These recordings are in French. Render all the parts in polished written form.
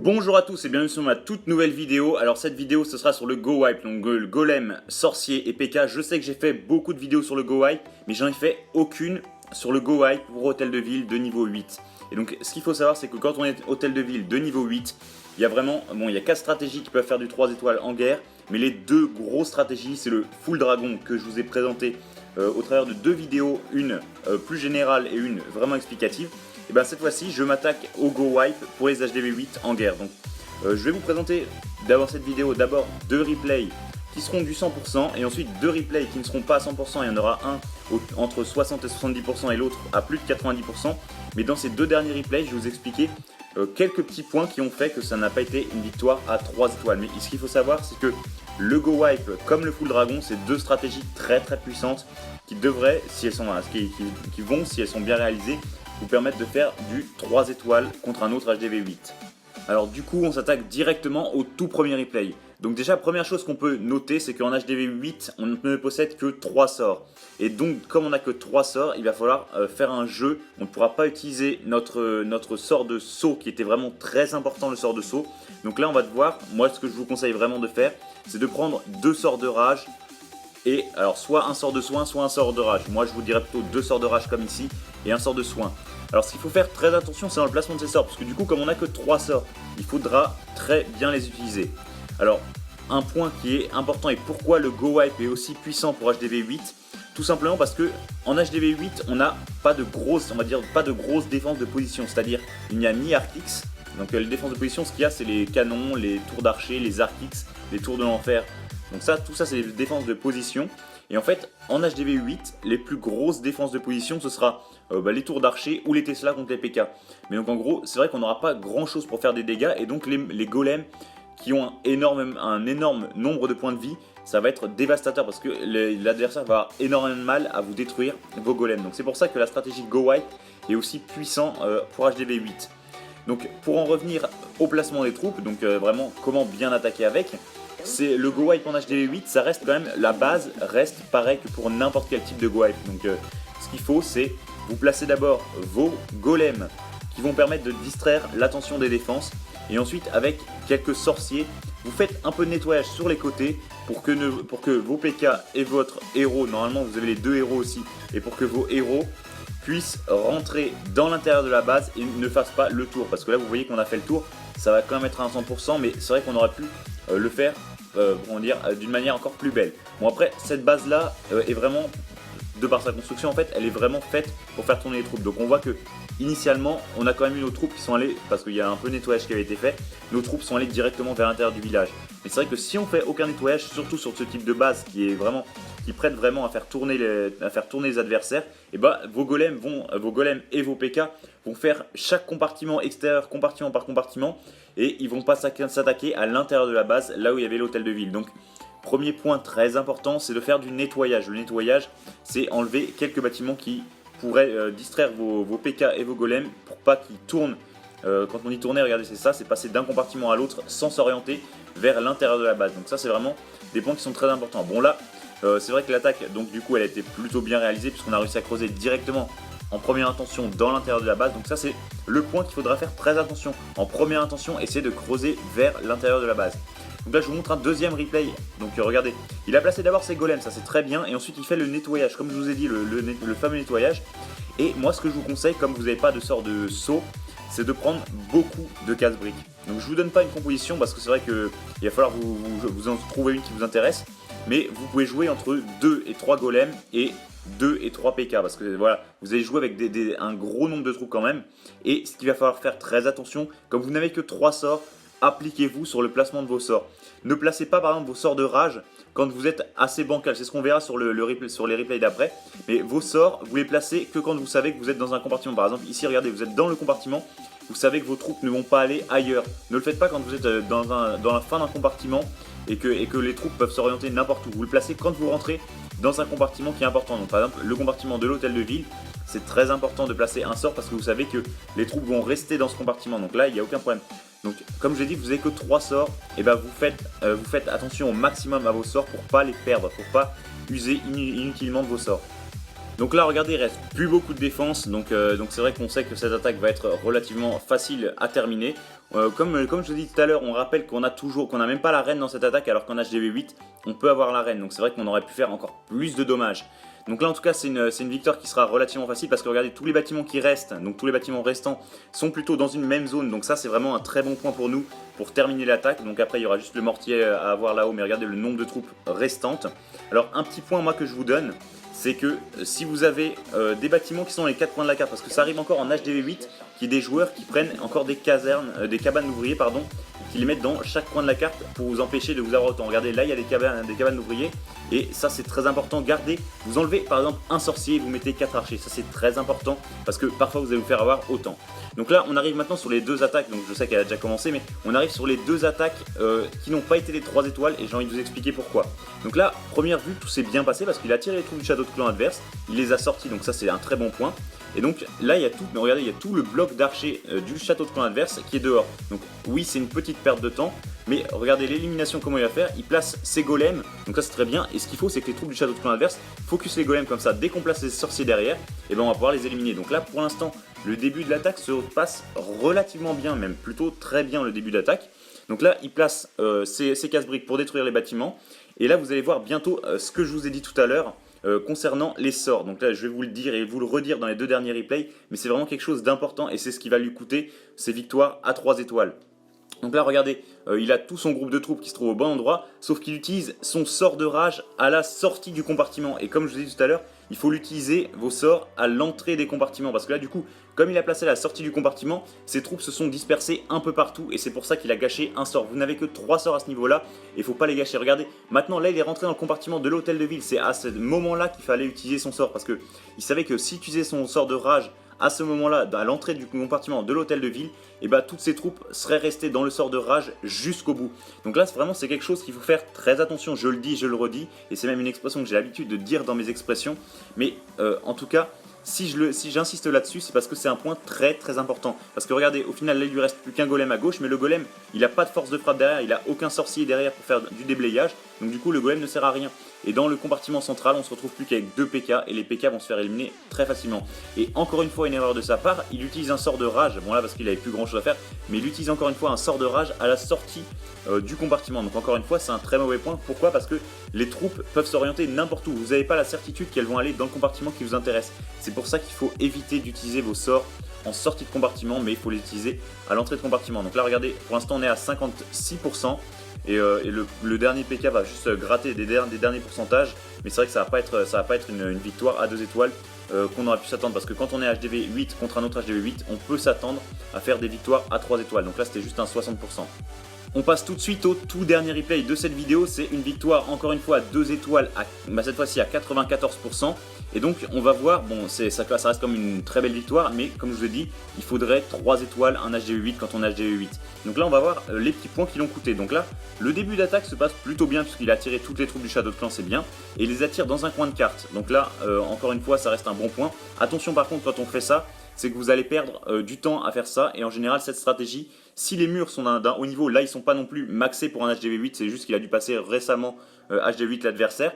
Bonjour à tous et bienvenue sur ma toute nouvelle vidéo. Alors cette vidéo ce sera sur le Go Wipe, donc le golem, sorcier et PK. Je sais que j'ai fait beaucoup de vidéos sur le Go Wipe, mais j'en ai fait aucune sur le Go Wipe pour hôtel de ville de niveau 8. Et donc ce qu'il faut savoir, c'est que quand on est hôtel de ville de niveau 8, il y a vraiment, il y a 4 stratégies qui peuvent faire du 3 étoiles en guerre, mais les deux grosses stratégies, c'est le full dragon que je vous ai présenté au travers de deux vidéos, une plus générale et une vraiment explicative. Et bien cette fois-ci, je m'attaque au Go Wipe pour les HDV 8 en guerre. Donc je vais vous présenter d'abord cette vidéo, d'abord deux replays qui seront du 100% et ensuite deux replays qui ne seront pas à 100%. Il y en aura un entre 60 et 70% et l'autre à plus de 90%. Mais dans ces deux derniers replays, je vais vous expliquer quelques petits points qui ont fait que ça n'a pas été une victoire à 3 étoiles. Mais ce qu'il faut savoir, c'est que le Go Wipe comme le Full Dragon, c'est deux stratégies très puissantes qui devraient, si elles sont, si elles sont bien réalisées, vous permettre de faire du 3 étoiles contre un autre HDV 8. Alors du coup, on s'attaque directement au tout premier replay. Donc déjà, première chose qu'on peut noter, c'est qu'en HDV 8, on ne possède que 3 sorts. Et donc, comme on n'a que 3 sorts, il va falloir faire un jeu. On ne pourra pas utiliser notre sort de saut, qui était vraiment très important, le sort de saut. Donc là, on va devoir, moi ce que je vous conseille vraiment de faire, c'est de prendre 2 sorts de rage. Et alors soit un sort de soin, soit un sort de rage. Moi je vous dirais plutôt 2 sorts de rage comme ici et un sort de soin. Alors ce qu'il faut faire très attention, c'est dans le placement de ces sorts, parce que du coup comme on n'a que 3 sorts, il faudra très bien les utiliser. Alors un point qui est important et pourquoi le Go Wipe est aussi puissant pour HDV 8, tout simplement parce que en HDV 8 on n'a pas de grosses, pas de grosses défenses de position, c'est-à-dire il n'y a ni Arc-X. Donc les défenses de position, ce qu'il y a, c'est les canons, les tours d'archer, les Arc-X, les tours de l'enfer. Donc ça, tout ça c'est les défenses de position. Et en fait, en HDV 8, les plus grosses défenses de position, ce sera les tours d'archer ou les Tesla contre les PK. Mais donc en gros, c'est vrai qu'on n'aura pas grand chose pour faire des dégâts. Et donc les golems qui ont un énorme nombre de points de vie, ça va être dévastateur parce que l'adversaire va avoir énormément de mal à vous détruire vos golems. Donc c'est pour ça que la stratégie Go Wipe est aussi puissant pour HDV 8. Donc pour en revenir au placement des troupes, donc vraiment comment bien attaquer avec, c'est le Go Wipe en HDV 8, ça reste quand même, la base reste pareil que pour n'importe quel type de Go Wipe. Donc ce qu'il faut, c'est vous placer d'abord vos golems qui vont permettre de distraire l'attention des défenses. Et ensuite avec quelques sorciers, vous faites un peu de nettoyage sur les côtés pour que vos PK et votre héros, normalement vous avez les deux héros aussi, et pour que vos héros puissent rentrer dans l'intérieur de la base et ne fassent pas le tour. Parce que là vous voyez qu'on a fait le tour, ça va quand même être à 100%, mais c'est vrai qu'on aurait pu le faire d'une manière encore plus belle. Bon après cette base là est vraiment, de par sa construction en fait, elle est vraiment faite pour faire tourner les troupes. Donc on voit que initialement on a quand même eu nos troupes qui sont allées, parce qu'il y a un peu de nettoyage qui avait été fait, nos troupes sont allées directement vers l'intérieur du village. Mais c'est vrai que si on fait aucun nettoyage, surtout sur ce type de base qui prête vraiment à faire tourner les adversaires, et vos golems et vos PK vont faire chaque compartiment extérieur, compartiment par compartiment, et ils vont pas s'attaquer à l'intérieur de la base, là où il y avait l'hôtel de ville. Donc premier point très important, c'est de faire du nettoyage. Le nettoyage, c'est enlever quelques bâtiments qui pourraient distraire vos PK et vos golems pour pas qu'ils tournent. Quand on dit tourner, regardez, c'est ça, c'est passer d'un compartiment à l'autre sans s'orienter vers l'intérieur de la base. Donc ça, c'est vraiment des points qui sont très importants. Bon là, c'est vrai que l'attaque, donc du coup, elle a été plutôt bien réalisée puisqu'on a réussi à creuser directement en première intention dans l'intérieur de la base. Donc ça, c'est le point qu'il faudra faire très attention. En première intention, essayez de creuser vers l'intérieur de la base. Donc là je vous montre un deuxième replay. Donc regardez, il a placé d'abord ses golems, ça c'est très bien, et ensuite il fait le nettoyage, comme je vous ai dit, le fameux nettoyage. Et moi ce que je vous conseille, comme vous n'avez pas de sort de saut, c'est de prendre beaucoup de casse-briques. Donc je vous donne pas une composition parce que c'est vrai qu'il va falloir vous en trouver une qui vous intéresse, mais vous pouvez jouer entre 2 et 3 golems et 2 et 3 PK, parce que voilà, vous allez jouer avec un gros nombre de troupes quand même. Et ce qu'il va falloir faire très attention, comme vous n'avez que 3 sorts, appliquez-vous sur le placement de vos sorts. Ne placez pas par exemple vos sorts de rage quand vous êtes assez bancal, c'est ce qu'on verra sur les replays d'après. Mais vos sorts, vous les placez que quand vous savez que vous êtes dans un compartiment. Par exemple ici regardez, vous êtes dans le compartiment, vous savez que vos troupes ne vont pas aller ailleurs. Ne le faites pas quand vous êtes dans la fin d'un compartiment et que les troupes peuvent s'orienter n'importe où. Vous le placez quand vous rentrez dans un compartiment qui est important. Donc par exemple le compartiment de l'hôtel de ville, c'est très important de placer un sort parce que vous savez que les troupes vont rester dans ce compartiment. Donc là il n'y a aucun problème. Donc comme je l'ai dit, vous n'avez que 3 sorts, et vous faites attention au maximum à vos sorts pour pas les perdre, pour pas user inutilement de vos sorts. Donc là regardez, il reste plus beaucoup de défense, donc c'est vrai qu'on sait que cette attaque va être relativement facile à terminer. Comme je vous dis tout à l'heure, on rappelle qu'on a même pas la reine dans cette attaque, alors qu'en HDV8 on peut avoir la reine, donc c'est vrai qu'on aurait pu faire encore plus de dommages. Donc là en tout cas c'est une victoire qui sera relativement facile parce que regardez, tous les bâtiments qui restent, donc tous les bâtiments restants sont plutôt dans une même zone, donc ça c'est vraiment un très bon point pour nous pour terminer l'attaque. Donc après il y aura juste le mortier à avoir là-haut, mais regardez le nombre de troupes restantes. Alors un petit point moi que je vous donne, c'est que si vous avez des bâtiments qui sont dans les 4 coins de la carte, parce que ça arrive encore en HDV8, qu'il y ait des joueurs qui prennent encore des casernes, des cabanes d'ouvriers, pardon, qui les mettent dans chaque coin de la carte pour vous empêcher de vous avoir autant. Regardez, là il y a des cabanes d'ouvriers, et ça c'est très important. Gardez, vous enlevez par exemple un sorcier et vous mettez 4 archers, ça c'est très important, parce que parfois vous allez vous faire avoir autant. Donc là on arrive maintenant sur les 2 attaques, donc je sais qu'elle a déjà commencé, mais on arrive sur les 2 attaques qui n'ont pas été les 3 étoiles, et j'ai envie de vous expliquer pourquoi. Donc là, première vue, tout s'est bien passé parce qu'il a tiré les troupes du château de clan adverse, il les a sortis, donc ça c'est un très bon point. Et donc là il y a tout, mais regardez, il y a tout le bloc d'archers du château de clan adverse qui est dehors. Donc oui, c'est une petite perte de temps, mais regardez l'élimination comment il va faire. Il place ses golems, donc ça c'est très bien. Et ce qu'il faut, c'est que les troupes du château de clan adverse focus les golems comme ça. Dès qu'on place les sorciers derrière, et ben on va pouvoir les éliminer. Donc là pour l'instant, le début de l'attaque se passe relativement bien, même plutôt très bien le début d'attaque. Donc là il place ses casse-briques pour détruire les bâtiments. Et là vous allez voir bientôt ce que je vous ai dit tout à l'heure. Concernant les sorts, donc là je vais vous le dire et vous le redire dans les 2 derniers replays, mais c'est vraiment quelque chose d'important et c'est ce qui va lui coûter ses victoires à 3 étoiles. Donc là regardez, il a tout son groupe de troupes qui se trouve au bon endroit, sauf qu'il utilise son sort de rage à la sortie du compartiment. Et comme je vous ai dit tout à l'heure, il faut l'utiliser, vos sorts, à l'entrée des compartiments. Parce que là du coup, comme il a placé la sortie du compartiment, ses troupes se sont dispersées un peu partout. Et c'est pour ça qu'il a gâché un sort. Vous n'avez que 3 sorts à ce niveau là, et il ne faut pas les gâcher. Regardez, maintenant là il est rentré dans le compartiment de l'hôtel de ville. C'est à ce moment là qu'il fallait utiliser son sort. Parce qu'il savait que s'il utilisait son sort de rage à ce moment-là, à l'entrée du compartiment de l'hôtel de ville, et bah toutes ces troupes seraient restées dans le sort de rage jusqu'au bout. Donc là vraiment c'est quelque chose qu'il faut faire très attention, je le dis, je le redis, et c'est même une expression que j'ai l'habitude de dire dans mes expressions, mais en tout cas, si j'insiste là-dessus, c'est parce que c'est un point très très important. Parce que regardez, au final là il lui reste plus qu'un golem à gauche, mais le golem il n'a pas de force de frappe derrière, il n'a aucun sorcier derrière pour faire du déblayage, donc du coup le golem ne sert à rien. Et dans le compartiment central, on se retrouve plus qu'avec 2 PK, et les PK vont se faire éliminer très facilement. Et encore une fois, une erreur de sa part, il utilise un sort de rage, bon là parce qu'il avait plus grand chose à faire, mais il utilise encore une fois un sort de rage à la sortie du compartiment. Donc encore une fois, c'est un très mauvais point. Pourquoi? Parce que les troupes peuvent s'orienter n'importe où. Vous n'avez pas la certitude qu'elles vont aller dans le compartiment qui vous intéresse. C'est pour ça qu'il faut éviter d'utiliser vos sorts en sortie de compartiment, mais il faut les utiliser à l'entrée de compartiment. Donc là, regardez, pour l'instant, on est à 56%. Et le dernier PK va juste gratter des derniers pourcentages, mais c'est vrai que ça va pas être une victoire à 2 étoiles qu'on aurait pu s'attendre, parce que quand on est HDV 8 contre un autre HDV 8, on peut s'attendre à faire des victoires à 3 étoiles, donc là c'était juste un 60%. On passe tout de suite au tout dernier replay de cette vidéo, c'est une victoire encore une fois à 2 étoiles, cette fois-ci à 94%. Et donc on va voir, bon ça reste comme une très belle victoire, mais comme je vous ai dit, il faudrait 3 étoiles, un HDV8 quand on a HDV8. Donc là on va voir les petits points qui l'ont coûté. Donc là, le début d'attaque se passe plutôt bien puisqu'il a attiré toutes les troupes du château de clan, c'est bien. Et il les attire dans un coin de carte. Donc là, encore une fois, ça reste un bon point. Attention par contre quand on fait ça, c'est que vous allez perdre du temps à faire ça. Et en général, cette stratégie, si les murs sont d'un haut niveau, là ils sont pas non plus maxés pour un HDV8, c'est juste qu'il a dû passer récemment HDV8 l'adversaire.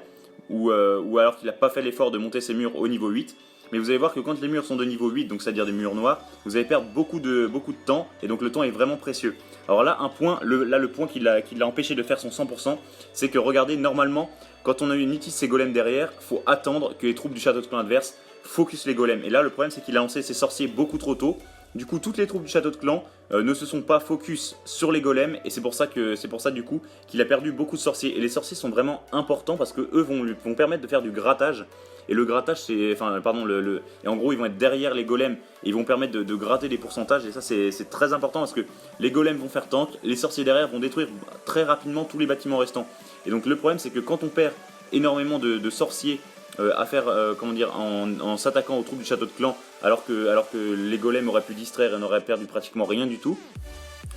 Ou alors qu'il n'a pas fait l'effort de monter ses murs au niveau 8. Mais vous allez voir que quand les murs sont de niveau 8, donc c'est-à-dire des murs noirs, vous allez perdre beaucoup de temps, et donc le temps est vraiment précieux. Alors là, un point, le point qui l'a empêché de faire son 100%, c'est que regardez, normalement, quand on utilise ses golems derrière, il faut attendre que les troupes du château de clan adverse focus les golems. Et là, le problème, c'est qu'il a lancé ses sorciers beaucoup trop tôt. Du coup, toutes les troupes du château de clan ne se sont pas focus sur les golems, et c'est pour ça du coup qu'il a perdu beaucoup de sorciers. Et les sorciers sont vraiment importants parce que eux vont permettre de faire du grattage. Et le grattage, et en gros ils vont être derrière les golems et ils vont permettre de gratter des pourcentages. Et ça c'est très important parce que les golems vont faire tank, les sorciers derrière vont détruire très rapidement tous les bâtiments restants. Et donc le problème c'est que quand on perd énormément de sorciers à faire en s'attaquant aux troupes du château de clan, alors que les golems auraient pu distraire et n'auraient perdu pratiquement rien du tout,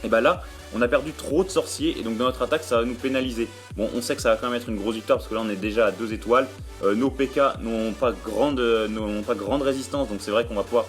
et bah là on a perdu trop de sorciers, et donc dans notre attaque ça va nous pénaliser. Bon, on sait que ça va quand même être une grosse victoire parce que là on est déjà à 2 étoiles, nos PK n'ont pas grande résistance, donc c'est vrai qu'on va pouvoir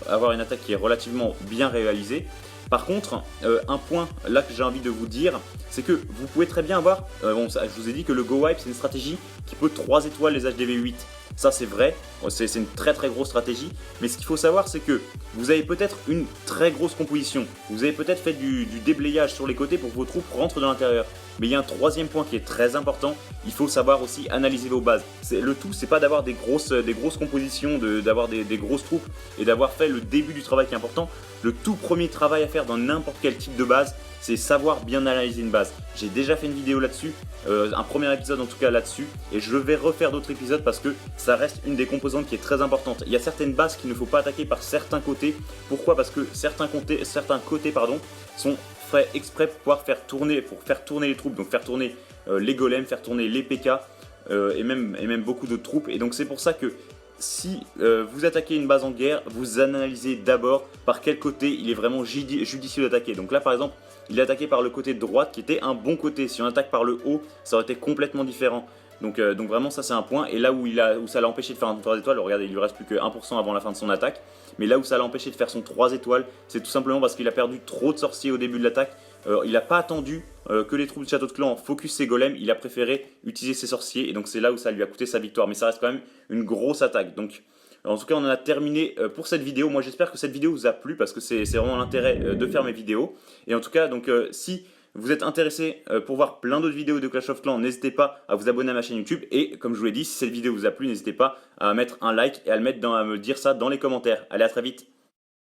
avoir une attaque qui est relativement bien réalisée. Par contre, un point là que j'ai envie de vous dire, c'est que vous pouvez très bien avoir, je vous ai dit que le Go Wipe c'est une stratégie qui peut 3 étoiles les HDV8. Ça c'est vrai, c'est une très grosse stratégie, mais ce qu'il faut savoir c'est que vous avez peut-être une très grosse composition, vous avez peut-être fait du déblayage sur les côtés pour que vos troupes rentrent dans l'intérieur. Mais il y a un troisième point qui est très important, il faut savoir aussi analyser vos bases. Le tout, c'est pas d'avoir des grosses compositions, d'avoir des grosses troupes et d'avoir fait le début du travail qui est important. Le tout premier travail à faire dans n'importe quel type de base, c'est savoir bien analyser une base. J'ai déjà fait une vidéo là-dessus, un premier épisode en tout cas là-dessus, et je vais refaire d'autres épisodes parce que ça reste une des composantes qui est très importante. Il y a certaines bases qu'il ne faut pas attaquer par certains côtés. Pourquoi? Parce que certains côtés sont faits exprès pour pouvoir faire tourner les troupes, donc faire tourner les golems, faire tourner les PK et même beaucoup d'autres troupes. Et donc c'est pour ça que si vous attaquez une base en guerre, vous analysez d'abord par quel côté il est vraiment judicieux d'attaquer. Donc là par exemple, il est attaqué par le côté de droite qui était un bon côté. Si on attaque par le haut, ça aurait été complètement différent. Donc vraiment ça c'est un point. Et là où ça l'a empêché de faire un 3 étoiles, regardez, il lui reste plus que 1% avant la fin de son attaque. Mais là où ça l'a empêché de faire son 3 étoiles, c'est tout simplement parce qu'il a perdu trop de sorciers au début de l'attaque. Il n'a pas attendu que les troupes du château de clan focus ses golems, il a préféré utiliser ses sorciers. Et donc c'est là où ça lui a coûté sa victoire. Mais ça reste quand même une grosse attaque. Donc en tout cas, on en a terminé pour cette vidéo. Moi, j'espère que cette vidéo vous a plu parce que c'est vraiment l'intérêt de faire mes vidéos. Et en tout cas, donc si vous êtes intéressé pour voir plein d'autres vidéos de Clash of Clans, n'hésitez pas à vous abonner à ma chaîne YouTube. Et comme je vous l'ai dit, si cette vidéo vous a plu, n'hésitez pas à mettre un like et à me dire ça dans les commentaires. Allez, à très vite.